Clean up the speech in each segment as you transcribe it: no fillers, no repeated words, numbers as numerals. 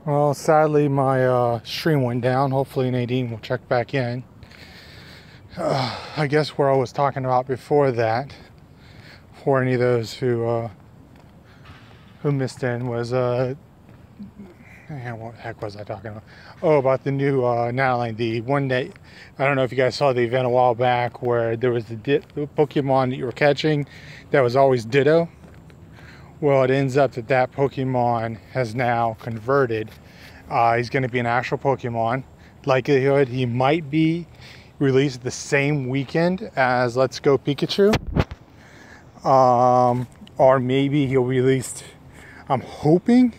Well, sadly, my stream went down. Hopefully, Nadine will check back in. I guess where I was talking about before that, for any of those who missed in, was what the heck was I talking about? Oh, about the new Natalie, the one that I don't know if you guys saw the event a while back where there was the Pokemon that you were catching that was always Ditto. Well, it ends up that that Pokemon has now converted. He's going to be an actual Pokemon. Likelihood he might be released the same weekend as Let's Go Pikachu. Or maybe he'll be released, I'm hoping,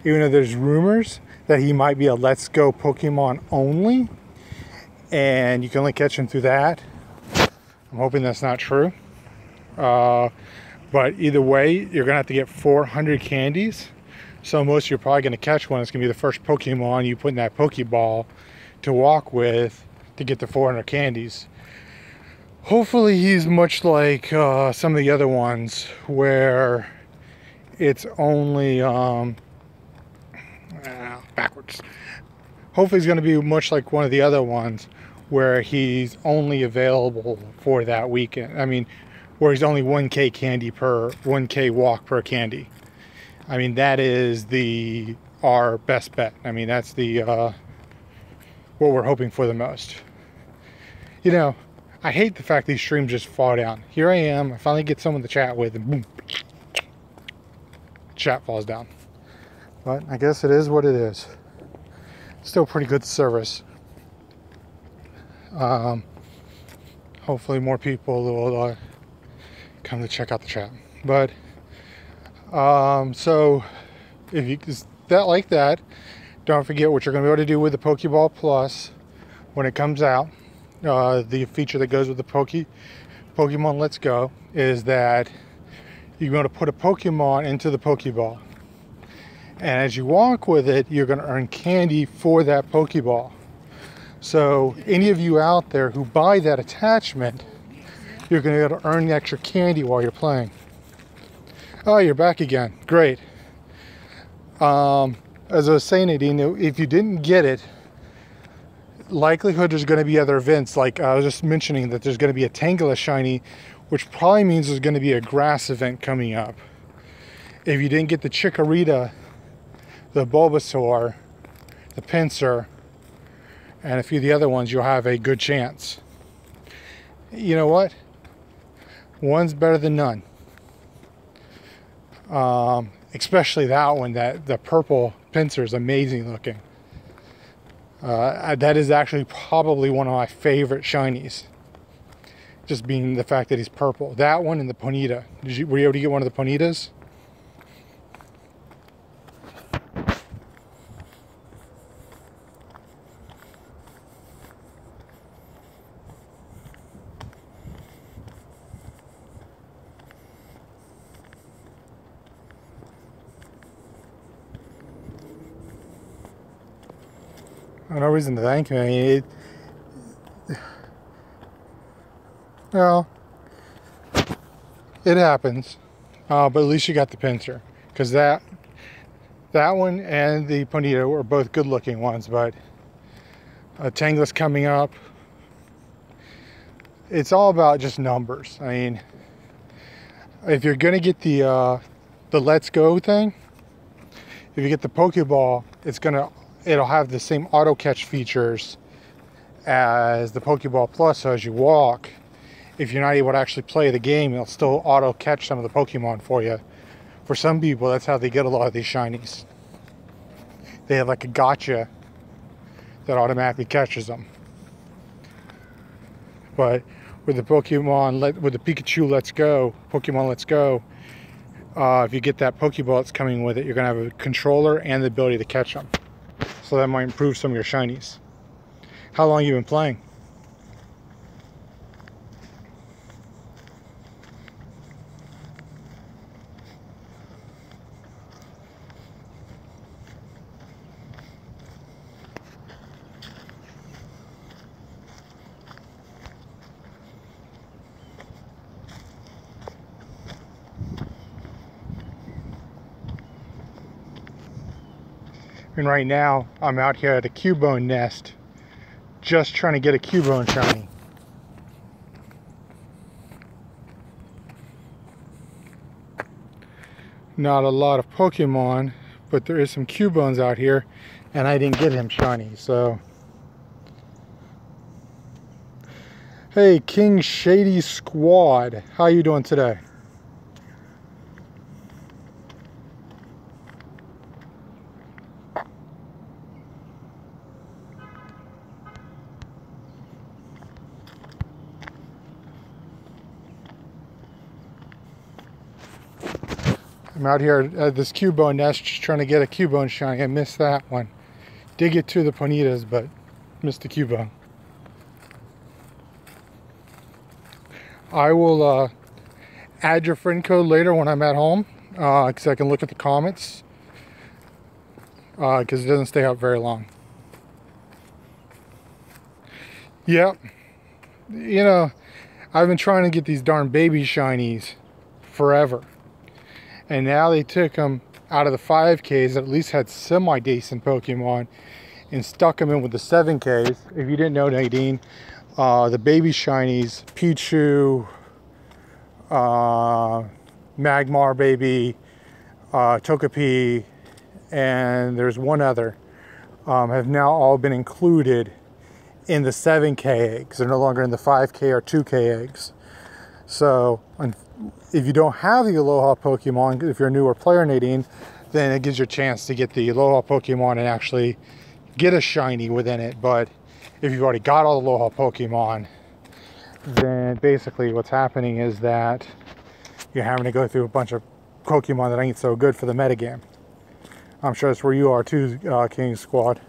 even though there's rumors that he might be a Let's Go Pokemon only, and you can only catch him through that. I'm hoping that's not true. But either way, you're gonna have to get 400 candies. So most you're probably gonna catch one. It's gonna be the first Pokemon you put in that Pokeball to walk with to get the 400 candies. Hopefully he's much like some of the other ones where it's only backwards. Hopefully he's gonna be much like one of the other ones where he's only available for that weekend. I mean, where he's only 1K candy per 1K walk per candy. I mean, that is our best bet. I mean, that's the what we're hoping for the most. You know, I hate the fact these streams just fall down. Here I am, I finally get someone to chat with, and boom, chat falls down. But I guess it is what it is. Still pretty good service. Hopefully more people will come to check out the chat. But so if you like that, don't forget what you're going to be able to do with the Pokeball Plus when it comes out. The feature that goes with the Pokemon Let's Go is that you're going to put a Pokemon into the Pokeball, and as you walk with it, you're going to earn candy for that Pokeball. So any of you out there who buy that attachment, you're going to be able to earn extra candy while you're playing. Oh, you're back again. Great. As I was saying, Nadine, if you didn't get it, likelihood there's going to be other events. Like I was just mentioning that there's going to be a Tangela Shiny, which probably means there's going to be a grass event coming up. If you didn't get the Chikorita, the Bulbasaur, the Pinsir, and a few of the other ones, you'll have a good chance. You know what? One's better than none. Especially that one, the purple Pinsir is amazing looking. That is actually probably one of my favorite shinies. Just being the fact that he's purple. That one and the Ponyta. Were you able to get one of the Ponytas? No reason to thank me. I mean, well, it happens, but at least you got the Pinsir, because that one and the Ponyta were both good-looking ones. But Tangela's coming up. It's all about just numbers. I mean, if you're gonna get the Let's Go thing, if you get the Pokeball, it'll have the same auto catch features as the Pokeball Plus. So as you walk, if you're not able to actually play the game, it'll still auto catch some of the Pokemon for you. For some people, that's how they get a lot of these shinies. They have like a gotcha that automatically catches them. But with the with the Pikachu Let's Go, Pokemon Let's Go, if you get that Pokeball that's coming with it, you're gonna have a controller and the ability to catch them. So that might improve some of your shinies. How long have you been playing? And right now, I'm out here at a Cubone nest, just trying to get a Cubone shiny. Not a lot of Pokemon, but there is some Cubones out here, and I didn't get him shiny, so. Hey, King Shady Squad, how you doing today? I'm out here at this Cubone nest just trying to get a Cubone shiny. I missed that one. Did get to the Ponitas, but missed the Cubone. I will add your friend code later when I'm at home, because I can look at the comments, because it doesn't stay up very long. Yep. You know, I've been trying to get these darn baby shinies forever. And now they took them out of the 5Ks that at least had semi-decent Pokemon and stuck them in with the 7Ks. If you didn't know, Nadine, the baby shinies, Pichu, Magmar baby, Togepi, and there's one other, have now all been included in the 7K eggs. They're no longer in the 5K or 2K eggs. So if you don't have the Aloha Pokemon, if you're a newer player, Nadine, then it gives you a chance to get the Aloha Pokemon and actually get a shiny within it. But if you've already got all the Aloha Pokemon, then basically what's happening is that you're having to go through a bunch of Pokemon that ain't so good for the metagame. I'm sure that's where you are too, King Squad.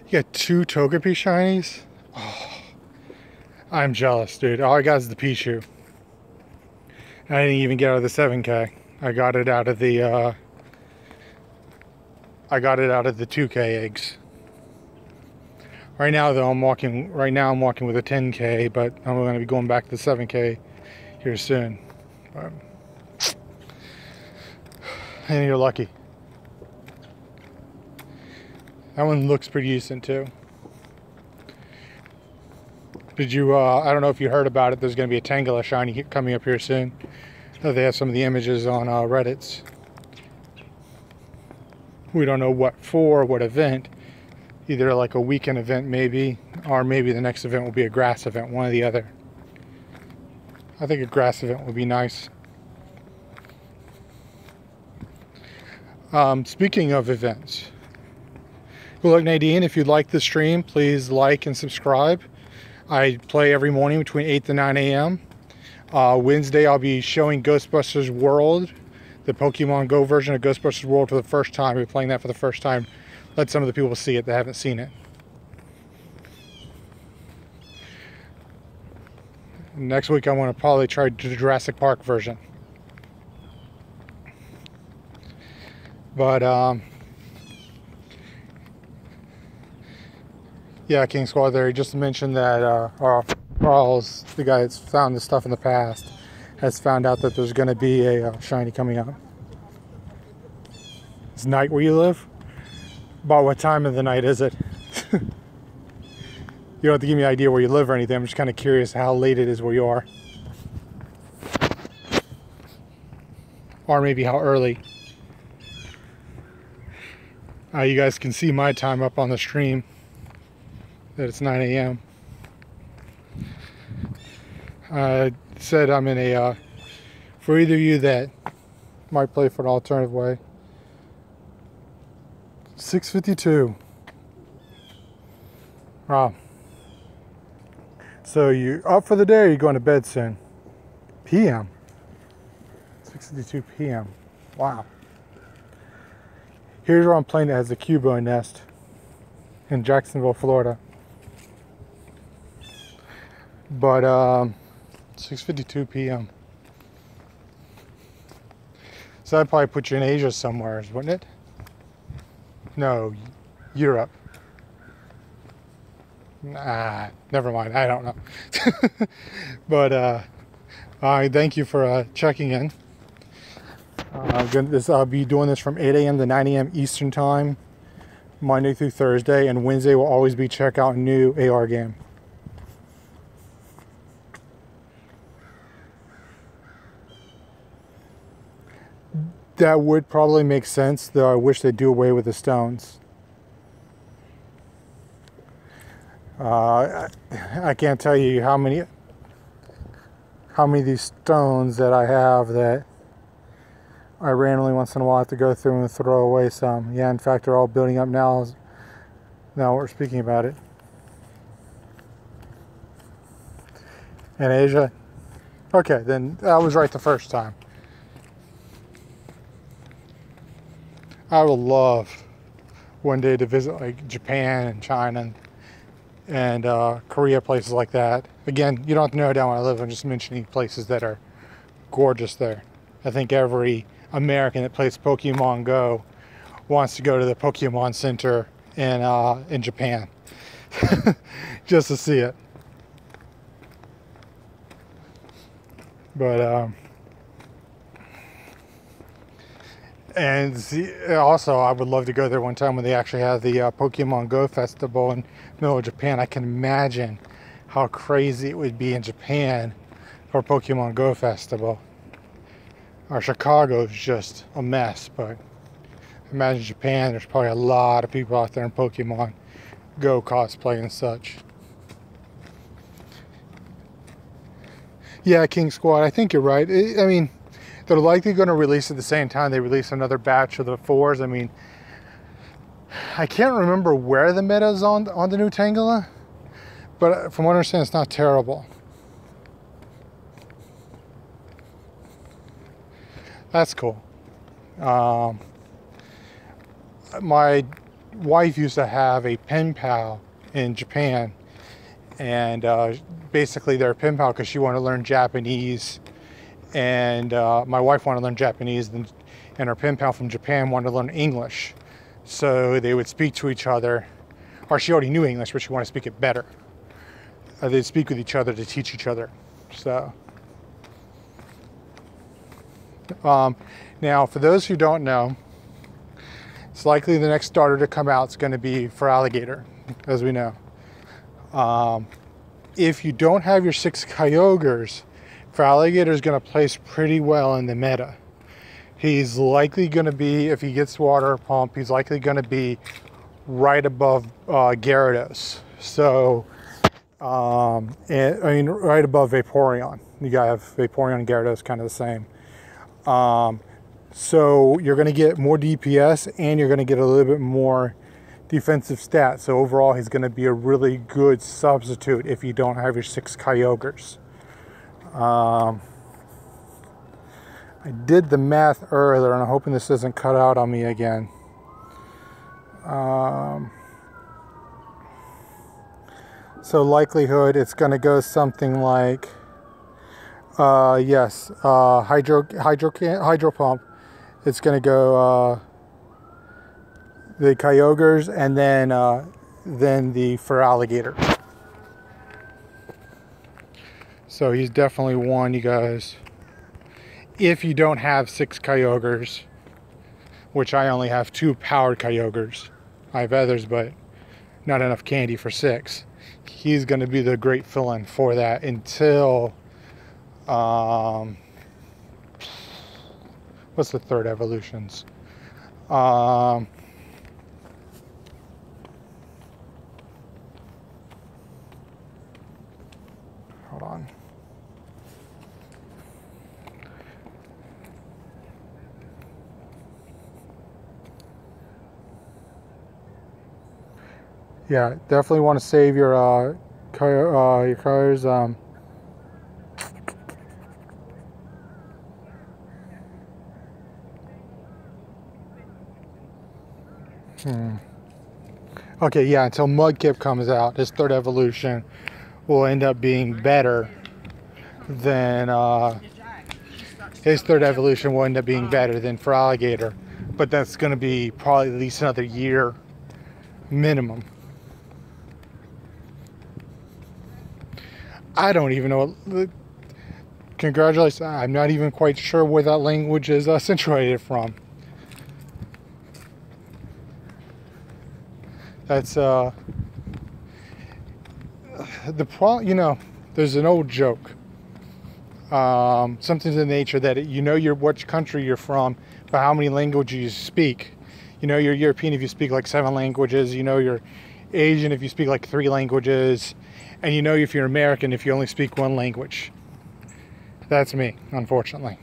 You got 2 Togepi shinies? Oh, I'm jealous, dude. All I got is the Pichu. I didn't even get out of the 7K. I got it out of the 2K eggs. Right now though, I'm walking with a 10K, but I'm going to be going back to the 7K here soon. And you're lucky. That one looks pretty decent too. Did you, I don't know if you heard about it, there's going to be a Tangela shiny coming up here soon. They have some of the images on Reddit's. We don't know what for, what event. Either like a weekend event maybe, or maybe the next event will be a grass event, one or the other. I think a grass event would be nice. Speaking of events, well, look, Nadine, if you'd like the stream, please like and subscribe. I play every morning between 8 to 9 a.m. Wednesday, I'll be showing Ghostbusters World, the Pokemon Go version of Ghostbusters World for the first time. We're playing that for the first time. Let some of the people see it that haven't seen it. Next week, I want to probably try the Jurassic Park version. But, yeah, King Squad there, he just mentioned that Charles, the guy that's found this stuff in the past, has found out that there's going to be a shiny coming up. It's night where you live? About what time of the night is it? You don't have to give me an idea where you live or anything. I'm just kind of curious how late it is where you are. Or maybe how early. You guys can see my time up on the stream. That it's 9 a.m. I said I'm in a, for either of you that might play for an alternative way, 6:52. Wow. So you up for the day or you going to bed soon? PM. 6:52 PM. Wow. Here's where I'm playing that has a Cubone nest in Jacksonville, Florida. But 6:52 PM. So that'd probably put you in Asia somewhere, wouldn't it? No, Europe. Nah, never mind. I don't know. But I thank you for checking in. I'll be doing this from 8 a.m. to 9 a.m. Eastern Time, Monday through Thursday, and Wednesday will always be check out a new AR game. That would probably make sense, though I wish they'd do away with the stones. I can't tell you how many of these stones that I have that I randomly once in a while have to go through and throw away some. Yeah, in fact, they're all building up now we're speaking about it. In Asia? Okay, then I was right the first time. I would love one day to visit like Japan and China and Korea, places like that. Again, you don't have to know down where I live. I'm just mentioning places that are gorgeous there. I think every American that plays Pokemon Go wants to go to the Pokemon Center in Japan just to see it. But and also I would love to go there one time when they actually have the Pokemon Go festival in the middle of Japan. I can imagine how crazy it would be in Japan for Pokemon Go festival. Or Chicago is just a mess, but imagine Japan, there's probably a lot of people out there in Pokemon Go cosplay and such. Yeah, King Squad, I think you're right. I mean, they're likely going to release at the same time they release another batch of the 4s. I mean, I can't remember where the meta is on the new Tangela, but from what I understand, it's not terrible. That's cool. My wife used to have a pen pal in Japan, and basically they're a pen pal because she wanted to learn Japanese, and my wife wanted to learn Japanese, and her pen pal from Japan wanted to learn English. So they would speak to each other, or she already knew English, but she wanted to speak it better. They'd speak with each other to teach each other. So. Now, for those who don't know, it's likely the next starter to come out is going to be for Alligator, as we know. If you don't have your 6 Kyogres, for Alligator is going to place pretty well in the meta. He's likely going to be, if he gets water pump, he's likely going to be right above Gyarados. So, I mean, right above Vaporeon. You got to have Vaporeon and Gyarados kind of the same. So you're going to get more DPS and you're going to get a little bit more defensive stats. So overall, he's going to be a really good substitute if you don't have your 6 Kyogres. I did the math earlier, and I'm hoping this doesn't cut out on me again. So likelihood, it's going to go something like, yes, hydro pump. It's going to go the Kyogres, and then the for Alligator. So he's definitely one, you guys. If you don't have 6 Kyogres, which I only have 2 powered Kyogres. I have others, but not enough candy for 6. He's going to be the great fill-in for that until what's the 3rd evolutions? Hold on. Yeah, definitely want to save your cars. Okay, yeah, until Mudkip comes out, his 3rd evolution will end up being better than his 3rd evolution will end up being better than for Alligator, but that's going to be probably at least another year minimum. I don't even know. Congratulations. I'm not even quite sure where that language is accentuated from. That's the problem. You know, there's an old joke. Something to the nature that you know which country you're from by how many languages you speak. You know you're European if you speak like 7 languages. You know you're Asian if you speak like 3 languages, and you know if you're American if you only speak 1 language. That's me, unfortunately.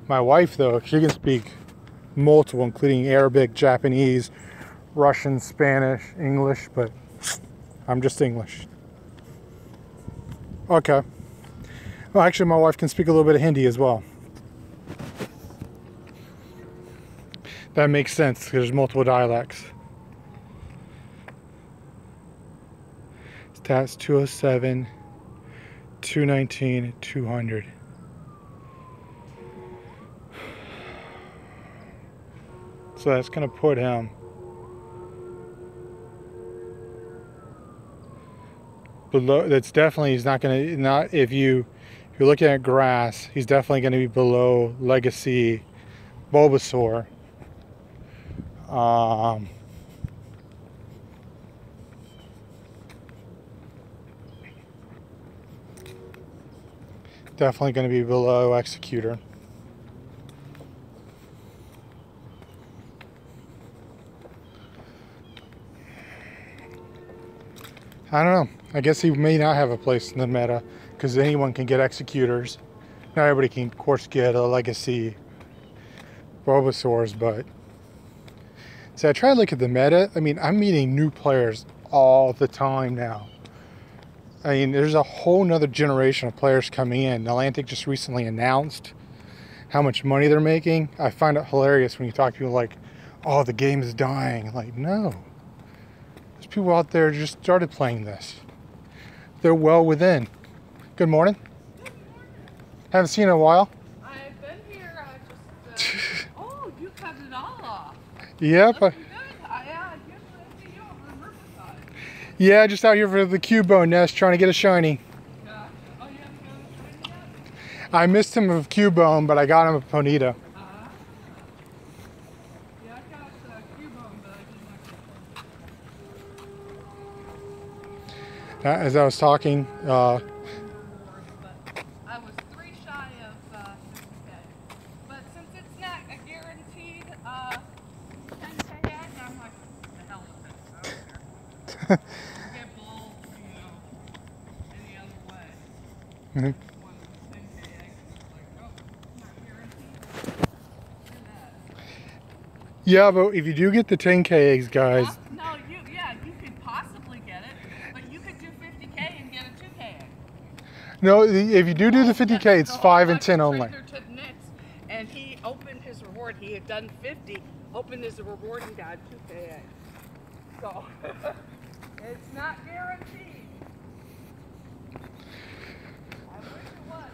My wife, though, she can speak multiple, including Arabic, Japanese, Russian, Spanish, English, but I'm just English. Okay. Well, actually, my wife can speak a little bit of Hindi as well. That makes sense, because there's multiple dialects. Stats 207, 219, 200. So that's going to put him below. That's definitely, he's not going to, if you're looking at grass, he's definitely going to be below Legacy Bulbasaur. Definitely going to be below Executor. I don't know. I guess he may not have a place in the meta because anyone can get Executors. Not everybody can, of course, get a Legacy Bulbasaurs, but... See, I try to look at the meta. I mean, I'm meeting new players all the time now. I mean, there's a whole nother generation of players coming in. Niantic just recently announced how much money they're making. I find it hilarious when you talk to people like, oh, the game is dying. Like, no. There's people out there who just started playing this. They're well within. Good morning. Good morning. Haven't seen you in a while. I've been here. I just. Oh, you cut it all off. Yep. Looking good. Yeah, I usually see you over in Riverside. Yeah, just out here for the Cubone nest trying to get a shiny. Yeah. Oh, you haven't got a shiny yet? I missed him of Cubone, but I got him of Ponyta. Yeah, I got Cubone, but I didn't like it. As I was talking, But I was 3 shy of 50K. But since it's not a guaranteed 10K ad, I'm like, the hell with it. I don't care. Get bold, you know, any other way. Mhm. One 10K egg, it's like, oh, it's not guaranteed. Do that. Yeah, but if you do get the 10K eggs, guys, No, you could possibly get it, but you could do 50K and get a 2K egg. no, if you do the 50K, it's 5 and 10 only. And he opened his reward. He had done 50, opened his reward and got 2K eggs. So it's not guaranteed. I wish it was.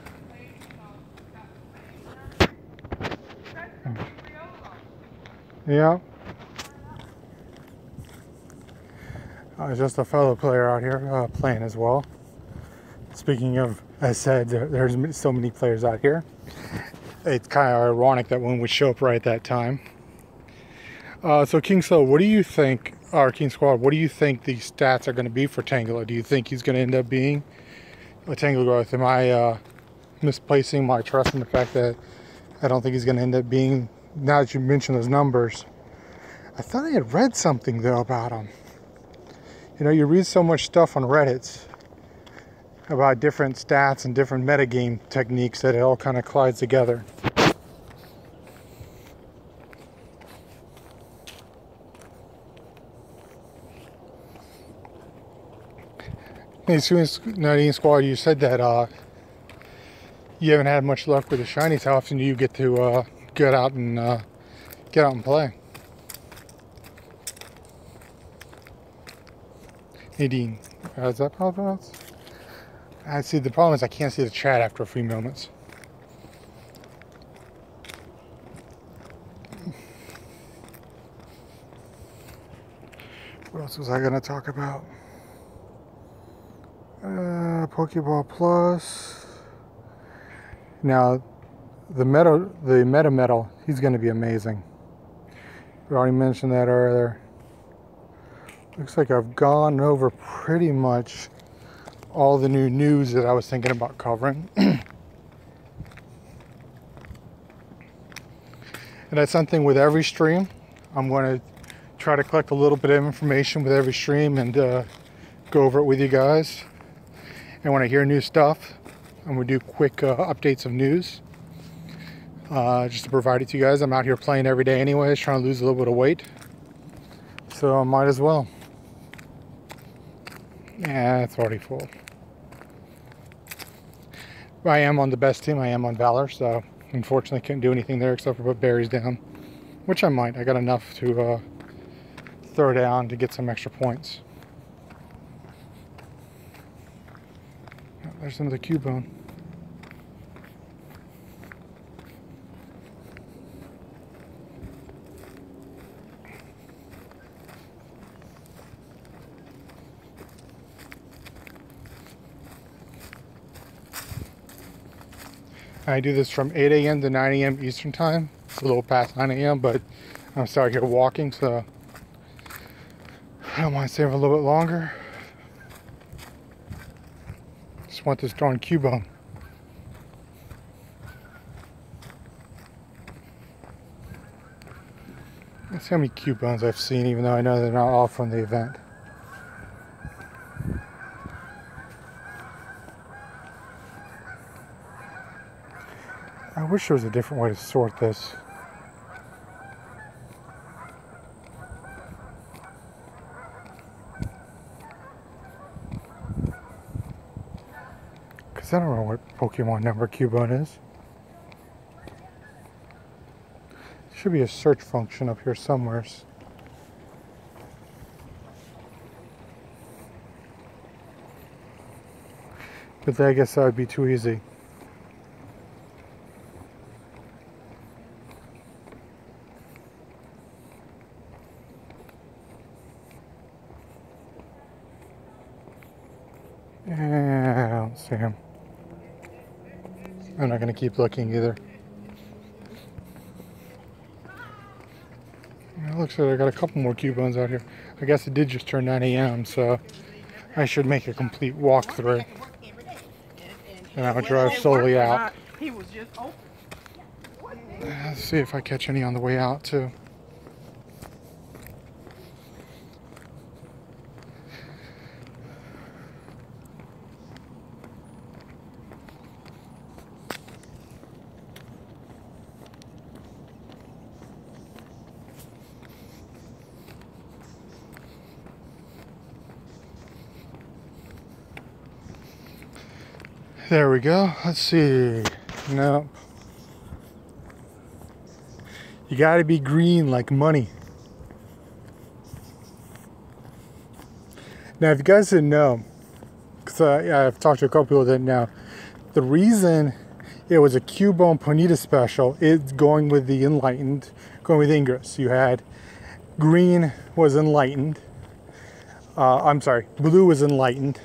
Yeah. Just a fellow player out here playing as well. Speaking of, as I said, there's so many players out here. It's kind of ironic that one would show up right at that time. So King Soul, what do you think, or King Squad, what do you think the stats are going to be for Tangela? Do you think he's going to end up being a Tangela growth? Am I misplacing my trust in the fact that I don't think he's going to end up being, now that you mentioned those numbers? I thought I had read something though about him. You know, you read so much stuff on Reddit about different stats and different metagame techniques that it all kind of collides together. Hey, Nadine Squad, you said that you haven't had much luck with the shinies. How often do you get to get out and play? Nadine, is that how pronounced? I see. The problem is I can't see the chat after a few moments. What else was I going to talk about? Pokeball Plus. Now, the meta metal, he's going to be amazing. We already mentioned that earlier. Looks like I've gone over pretty much all the new news that I was thinking about covering. And that's something with every stream. I'm going to try to collect a little bit of information with every stream and go over it with you guys. And when I hear new stuff, I'm going to do quick updates of news. Just to provide it to you guys. I'm out here playing every day anyways, trying to lose a little bit of weight. So I might as well. Yeah, it's already full. I am on the best team. I am on Valor, so unfortunately can't do anything there except for put berries down. Which I might. I got enough to throw down to get some extra points. Oh, there's another Cubone. I do this from 8 a.m. to 9 a.m. Eastern time. It's a little past 9 a.m., but I'm still out here walking, so I don't mind staying for a little bit longer. Just want this darn Cubone. Let's see how many Cubones I've seen, even though I know they're not all from the event. I wish there was a different way to sort this. Because I don't know what Pokemon number Cubone is. There should be a search function up here somewhere. But I guess that would be too easy. I don't see him. I'm not going to keep looking either. It looks like I got a couple more Cubones out here. I guess it did just turn 9 a.m., so I should make a complete walkthrough. And I'll drive slowly out. Let's see if I catch any on the way out, too. There we go. Let's see. Nope. You gotta be green like money. Now, if you guys didn't know, because I've talked to a couple people that didn't know, the reason it was a Cubone Ponyta special is going with the Enlightened, going with Ingress. You had green was Enlightened. I'm sorry, blue was Enlightened,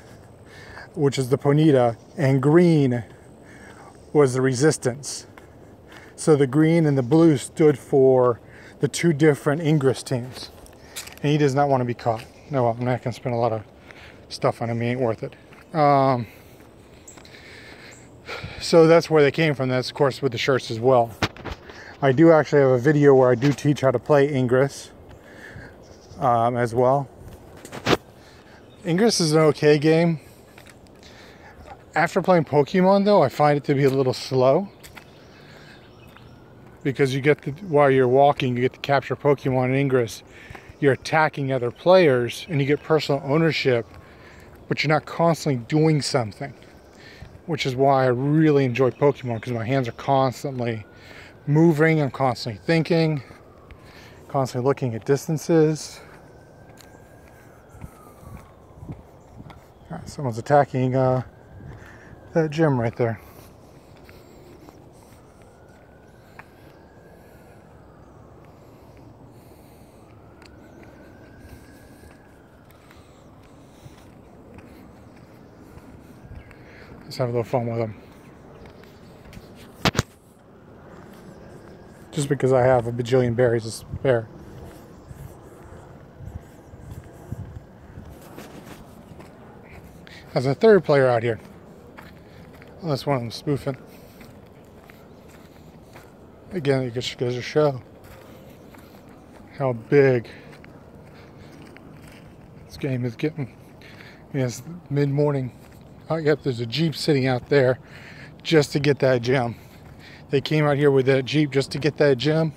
which is the Ponyta, and green was the Resistance. So the green and the blue stood for the two different Ingress teams. And he does not want to be caught. No, I'm not going to spend a lot of stuff on him. He ain't worth it. So that's where they came from. That's, of course, with the shirts as well. I do actually have a video where I do teach how to play Ingress as well. Ingress is an okay game. After playing Pokemon, though, I find it to be a little slow. Because you get to, while you're walking, you get to capture Pokemon in Ingress. You're attacking other players, and you get personal ownership, but you're not constantly doing something. Which is why I really enjoy Pokemon, because my hands are constantly moving, I'm constantly thinking, constantly looking at distances. Right, someone's attacking that gym right there. Let's have a little fun with them. just because I have a bajillion berries to spare. There's a third player out here. Unless one of them spoofing. Again, it just goes to show how big this game is getting. It's mid-morning. Oh, yep, there's a Jeep sitting out there just to get that gem. They came out here with that Jeep just to get that gem.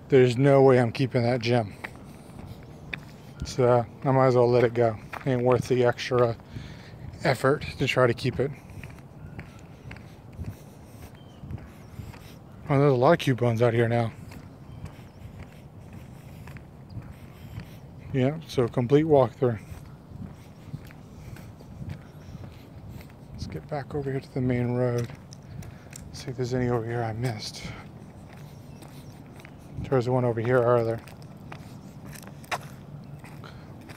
There's no way I'm keeping that gem. So I might as well let it go. Ain't worth the extra effort to try to keep it. Oh, there's a lot of coupons out here now. Yeah, so complete walkthrough. Let's get back over here to the main road. See if there's any over here I missed. There's one over here earlier.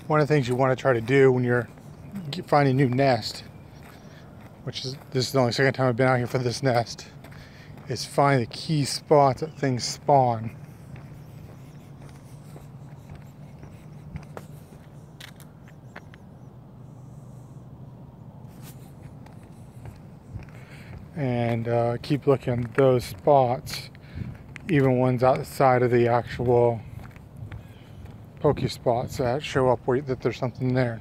One of the things you want to try to do when you're finding a new nest, which is, this is the only second time I've been out here for this nest, is find the key spots that things spawn. And keep looking at those spots, even ones outside of the actual Poke spots that show up where that there's something there.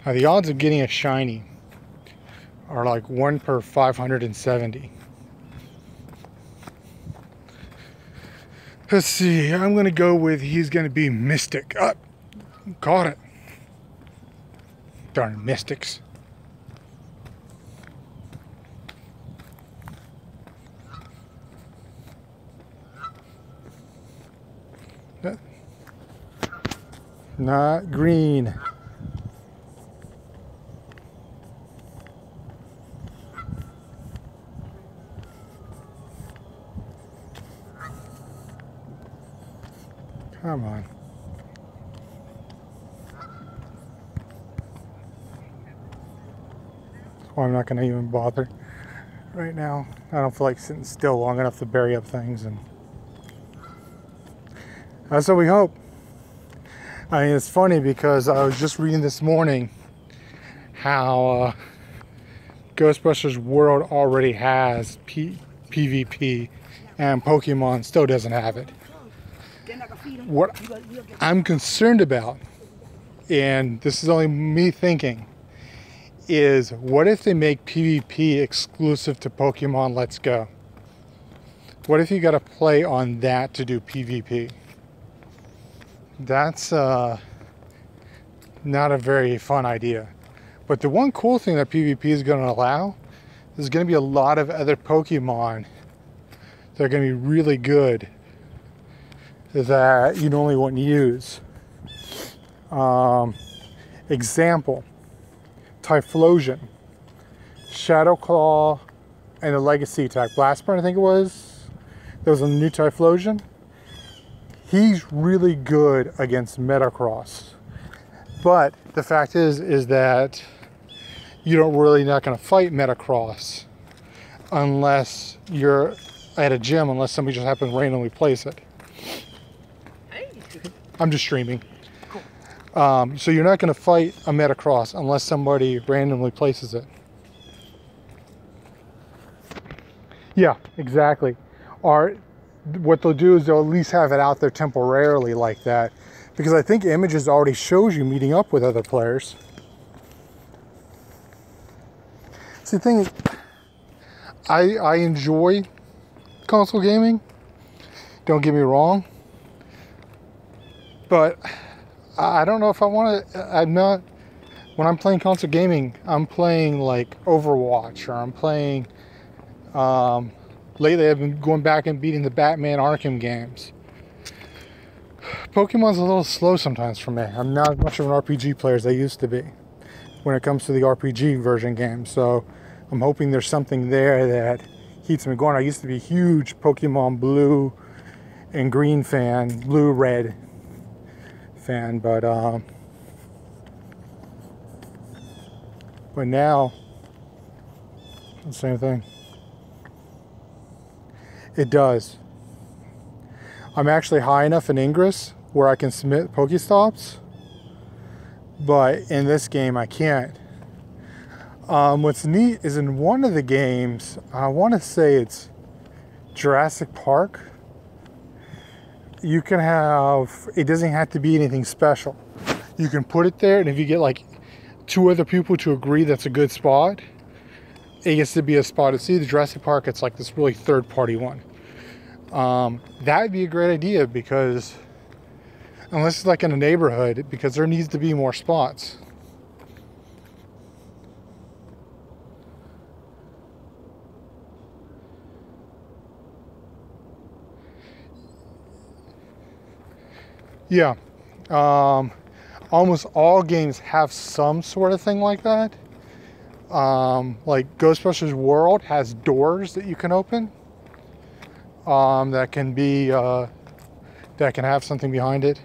Now the odds of getting a shiny are like 1 per 570. Let's see, I'm gonna go with he's gonna be Mystic. Oh, caught it. Darn Mystics. Not green. Come on. That's why I'm not going to even bother right now. I don't feel like sitting still long enough to bury up things, and that's what we hope. I mean, it's funny because I was just reading this morning how Ghostbusters World already has PvP and Pokemon still doesn't have it. What I'm concerned about, and this is only me thinking, is what if they make PvP exclusive to Pokemon Let's Go? What if you got to play on that to do PvP? That's not a very fun idea. But the one cool thing that PvP is going to allow, there's going to be a lot of other Pokemon that are going to be really good that you normally wouldn't use. Example, Typhlosion, Shadowclaw, and the Legacy attack. Blastburn, I think it was. There was a new Typhlosion. He's really good against Metacross. But the fact is that you don't really not going to fight Metacross unless you're at a gym, unless somebody just happens to randomly place it. I'm just streaming. Cool. So you're not going to fight a Metacross unless somebody randomly places it. Yeah, exactly. Or what they'll do is they'll at least have it out there temporarily like that, because I think Images already shows you meeting up with other players. See, the thing is, I enjoy console gaming, don't get me wrong, but I don't know if I want to. I'm not, when I'm playing console gaming, I'm playing like Overwatch, or I'm playing lately I've been going back and beating the Batman Arkham games. Pokemon's a little slow sometimes for me. I'm not as much of an RPG player as I used to be when it comes to the RPG version games. So I'm hoping there's something there that keeps me going. I used to be a huge Pokemon Blue and Green fan, Blue Red fan, but But now, the same thing. It does. I'm actually high enough in Ingress where I can submit Pokestops, but in this game I can't. What's neat is in one of the games, I want to say it's Jurassic Park, you can have, it doesn't have to be anything special. You can put it there, and if you get like 2 other people to agree that's a good spot, it gets to be a spot. At the Jurassic Park, it's like this really third-party one. That'd be a great idea, because unless it's like in a neighborhood, because there needs to be more spots. Yeah, almost all games have some sort of thing like that. Like Ghostbusters World has doors that you can open, that can be, that can have something behind it.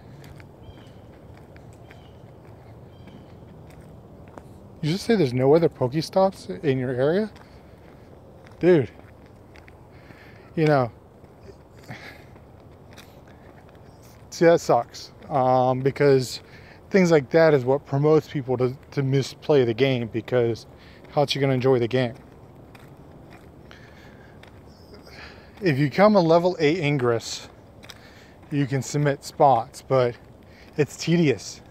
You just say there's no other Pokestops in your area? Dude, you know, see, that sucks, because things like that is what promotes people to misplay the game, because how else are you going to enjoy the game? If you become a level 8 Ingress, you can submit spots, but it's tedious,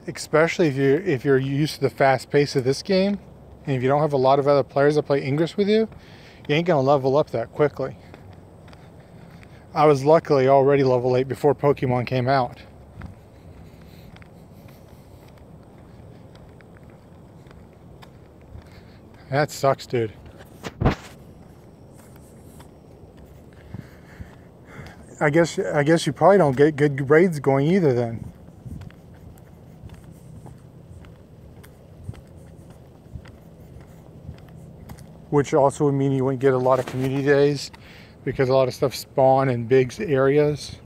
especially if you're used to the fast pace of this game, and if you don't have a lot of other players that play Ingress with you, you ain't going to level up that quickly. I was luckily already level 8 before Pokemon came out. That sucks, dude. I guess you probably don't get good grades going either then. Which also would mean you wouldn't get a lot of community days, because a lot of stuff spawn in big areas.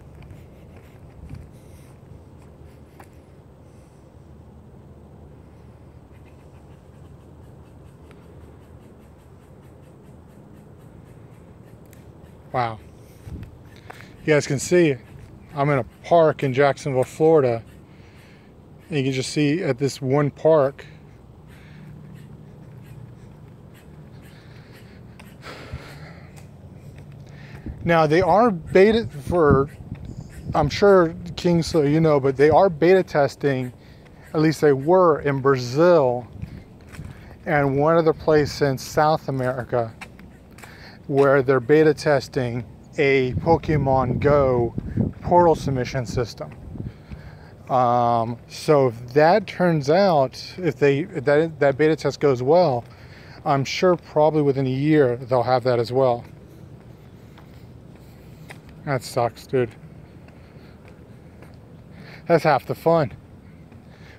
Wow. You guys can see, I'm in a park in Jacksonville, Florida. And you can just see at this one park, now they are beta for, I'm sure King, so you know, but they are beta testing, at least they were, in Brazil and one other place in South America, where they're beta testing a Pokemon Go portal submission system. So if that turns out, if that beta test goes well, I'm sure probably within a year they'll have that as well. That sucks, dude. That's half the fun.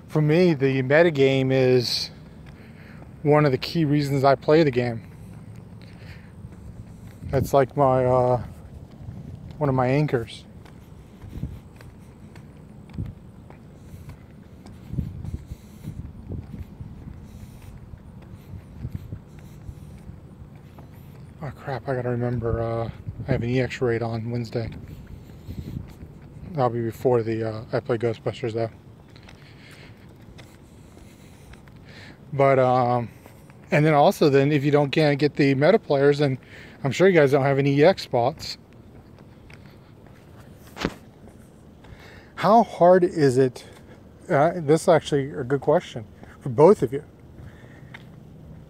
For me, the metagame is one of the key reasons I play the game. That's like my one of my anchors. Oh crap, I gotta remember, I have an EX raid on Wednesday. That'll be before the I play Ghostbusters though. But and then also then if you can't get the meta players, then I'm sure you guys don't have any EX spots. How hard is it? This is actually a good question for both of you.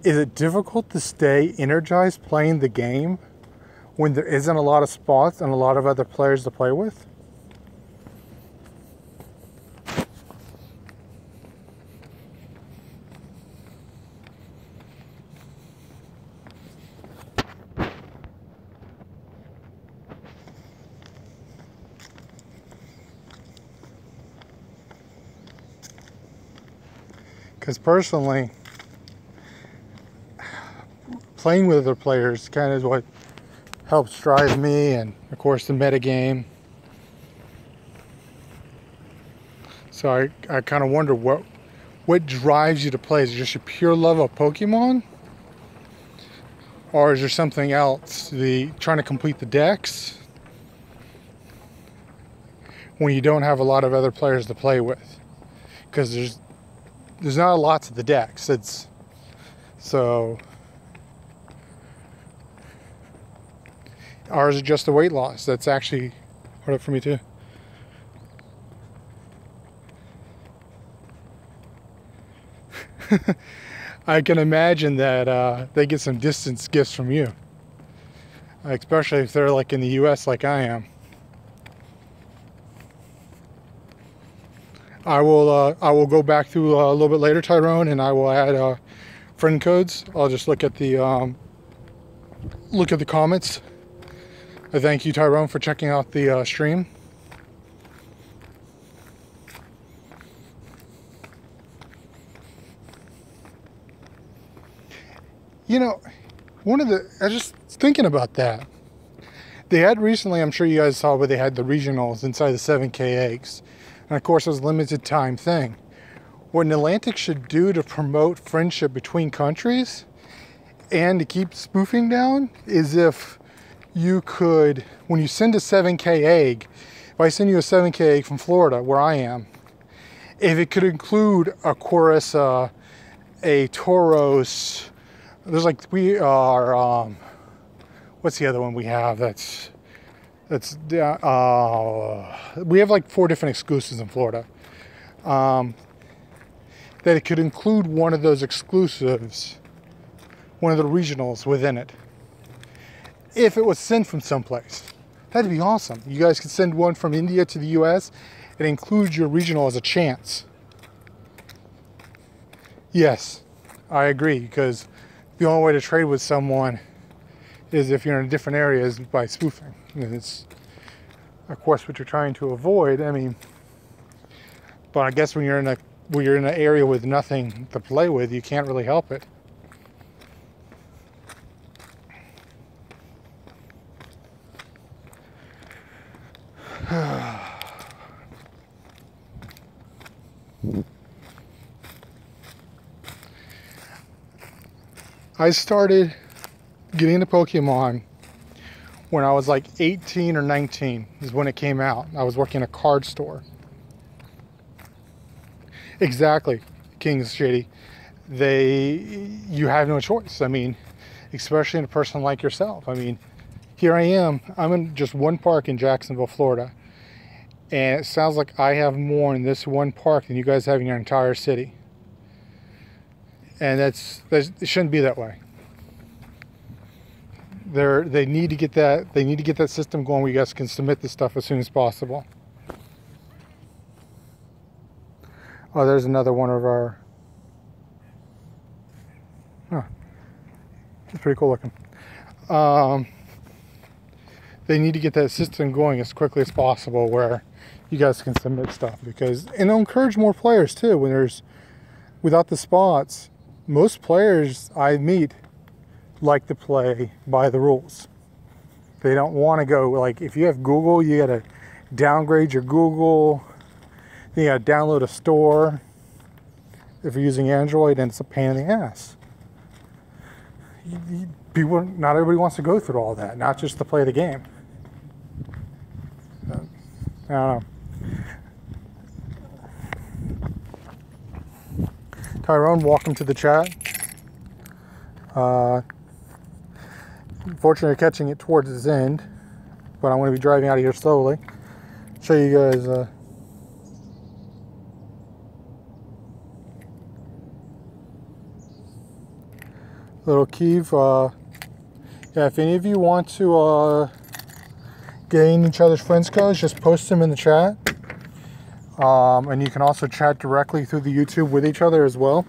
Is it difficult to stay energized playing the game when there isn't a lot of spots and a lot of other players to play with? Because personally, playing with other players kind of is what helps drive me, and of course the metagame. So I kind of wonder what what drives you to play? Is it just your pure love of Pokemon? Or is there something else? Trying to complete the decks when you don't have a lot of other players to play with? Because there's not lots of the decks. Ours is just the weight loss. That's actually hard for me too. I can imagine that they get some distance gifts from you, especially if they're like in the US like I am. I will go back through a little bit later, Tyrone, and I will add friend codes. I'll just look at the comments. I thank you, Tyrone, for checking out the stream. You know, I was just thinking about that. They had recently, I'm sure you guys saw, where they had the regionals inside the 7K eggs. And of course, it was a limited time thing. What Atlantic should do to promote friendship between countries and to keep spoofing down is if you could, when you send a 7K egg, if I send you a 7K egg from Florida, where I am, if it could include a Corissa, a Tauros, there's like, we are, what's the other one we have we have like 4 different exclusives in Florida. That it could include one of those exclusives, one of the regionals within it. If it was sent from someplace, that'd be awesome. You guys could send one from India to the US. It includes your regional as a chance. Yes, I agree, because the only way to trade with someone is if you're in a different area is by spoofing. And it's, of course, what you're trying to avoid. I mean, but I guess when you're in an area with nothing to play with, you can't really help it. I started getting into Pokemon when I was like 18 or 19 is when it came out. I was working in a card store. Exactly, King's Shady. You have no choice. I mean, especially in a person like yourself. I mean, here I am. I'm in just one park in Jacksonville, Florida. And it sounds like I have more in this one park than you guys have in your entire city. And it shouldn't be that way. They need to get that system going where you guys can submit this stuff as soon as possible. Oh, there's another one of our. Huh. It's pretty cool looking. They need to get that system going as quickly as possible where you guys can submit stuff, and it'll encourage more players too. Without the spots, most players I meet like to play by the rules. They don't want to go, like, if you have Google, you gotta downgrade your Google, then you gotta download a store. If you're using Android, then it's a pain in the ass. Not everybody wants to go through all that, not just to play the game. I don't know. Tyrone, welcome to the chat. Unfortunately, catching it towards its end, but I'm going to be driving out of here slowly. Show you guys. Little Keeve. Yeah, if any of you want to gain each other's friends codes, just post them in the chat. And you can also chat directly through the YouTube with each other as well.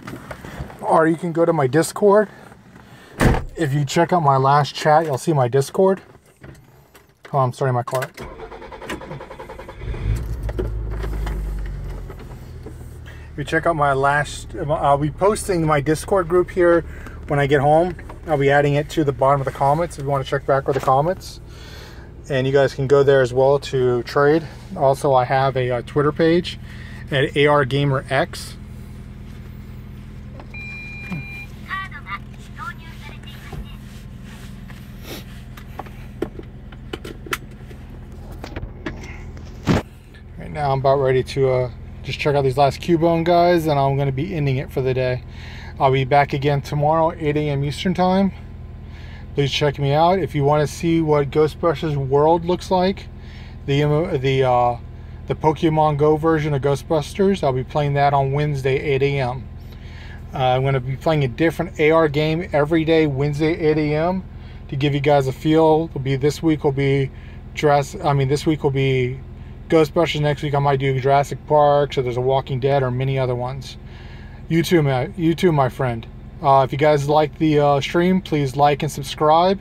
Or you can go to my Discord. If you check out my last chat, you'll see my Discord. Oh, I'm starting my car. If you check out my last, I'll be posting my Discord group here when I get home. I'll be adding it to the bottom of the comments if you want to check back with the comments. And you guys can go there as well to trade. Also, I have a Twitter page at ARGamerX. now I'm about ready to just check out these last Cubone guys, and I'm going to be ending it for the day. I'll be back again tomorrow, 8 a.m. Eastern Time. Please check me out. If you want to see what Ghostbusters World looks like, the Pokemon Go version of Ghostbusters, I'll be playing that on Wednesday, 8 a.m. I'm going to be playing a different AR game every day, Wednesday, 8 a.m. to give you guys a feel. This week will be Ghostbusters. Next week I might do Jurassic Park, so there's a Walking Dead or many other ones. You too, my friend. If you guys like the stream, please like and subscribe,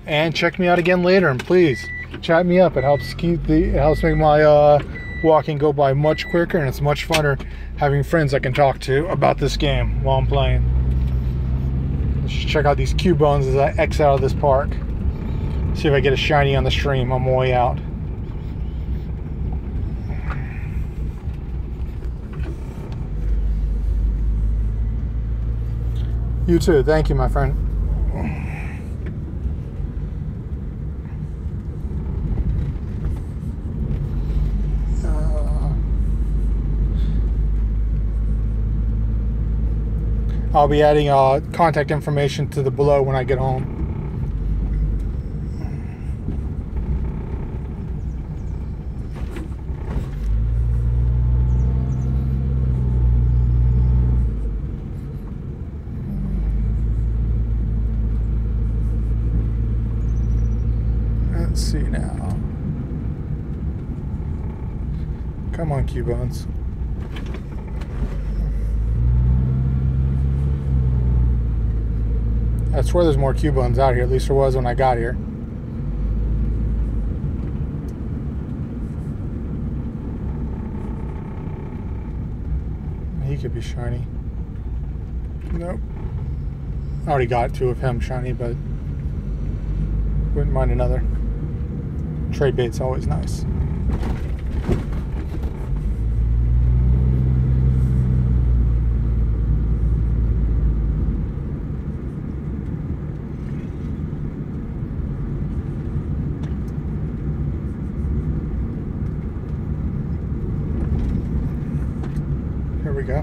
and check me out again later. And please chat me up. It helps make my walking go by much quicker, and it's much funner having friends I can talk to about this game while I'm playing. Let's just check out these Cubones as I X out of this park. See if I get a shiny on the stream on my way out. You too. Thank you, my friend. I'll be adding contact information to the below when I get home. Let's see now. Come on, Cubones. I swear there's more Cubones out here. At least there was when I got here. He could be shiny. Nope. I already got 2 of him shiny, but wouldn't mind another. Trade bait's always nice. Here we go.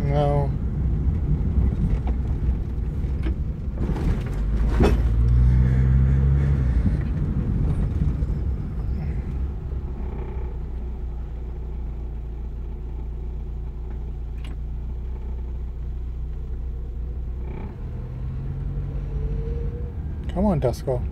No. Come on, Duskull.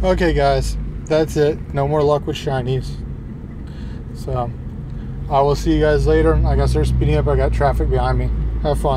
Okay, guys, that's it. No more luck with shinies. So, I will see you guys later. I guess they're speeding up. I got traffic behind me. Have fun.